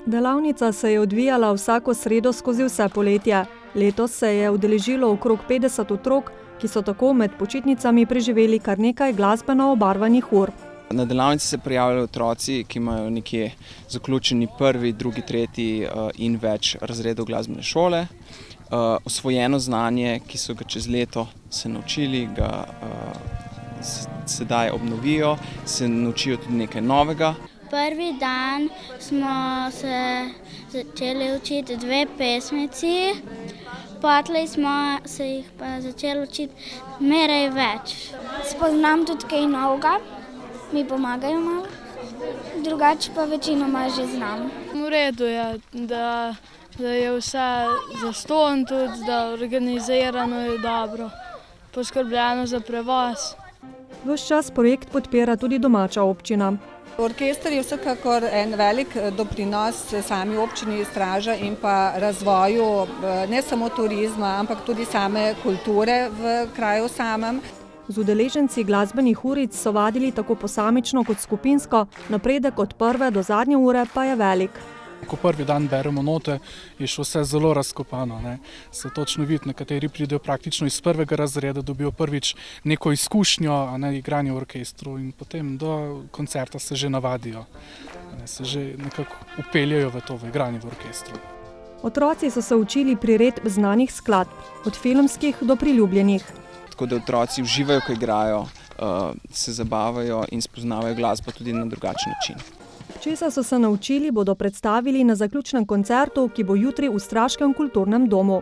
Delavnica se je odvijala vsako sredo skozi vse poletje. Letos se je udeležilo okrog 50 otrok, ki so tako med počitnicami preživeli kar nekaj glasbeno obarvanih ur. Na delavnici se prijavljajo otroci, ki imajo nekje zaključeni prvi, drugi, tretji in več razredov glasbene šole. Osvojeno znanje, ki so ga čez leto se naučili, ga sedaj obnovijo, se naučijo tudi nekaj novega. Prvi dan smo se začeli učiti 2 pesmici, potlej smo se jih pa začeli učiti meraj več. Spoznam tudi kaj novega, mi pomagajo malo, drugače pa večinoma že znam. V redu je, da je vse zastonj, tudi da organizirano je dobro, poskrbljeno za prevoz. Ves čas projekt podpira tudi domača občina. Orkester je vsekakor en velik doprinos sami občini Straža in pa razvoju ne samo turizma, ampak tudi same kulture v kraju samem. Z udeleženci glasbenih uric so vadili tako posamično kot skupinsko, napredek od prve do zadnje ure pa je velik. Ko prvi dan beremo note, je šlo vse zelo razkopano. Se točno vidi, nekateri pridejo praktično iz prvega razreda, dobijo prvič neko izkušnjo, igranje v orkestru in potem do koncerta se že navadijo, se že nekako upeljajo v to, v igranje v orkestru. Otroci so se učili priredb znanih skladb, od filmskih do priljubljenih. Tako da otroci uživajo, ko igrajo, se zabavajo in spoznavajo glasbo tudi na drugačen način. Česa so se naučili, bodo predstavili na zaključnem koncertu, ki bo jutri v Straškem kulturnem domu.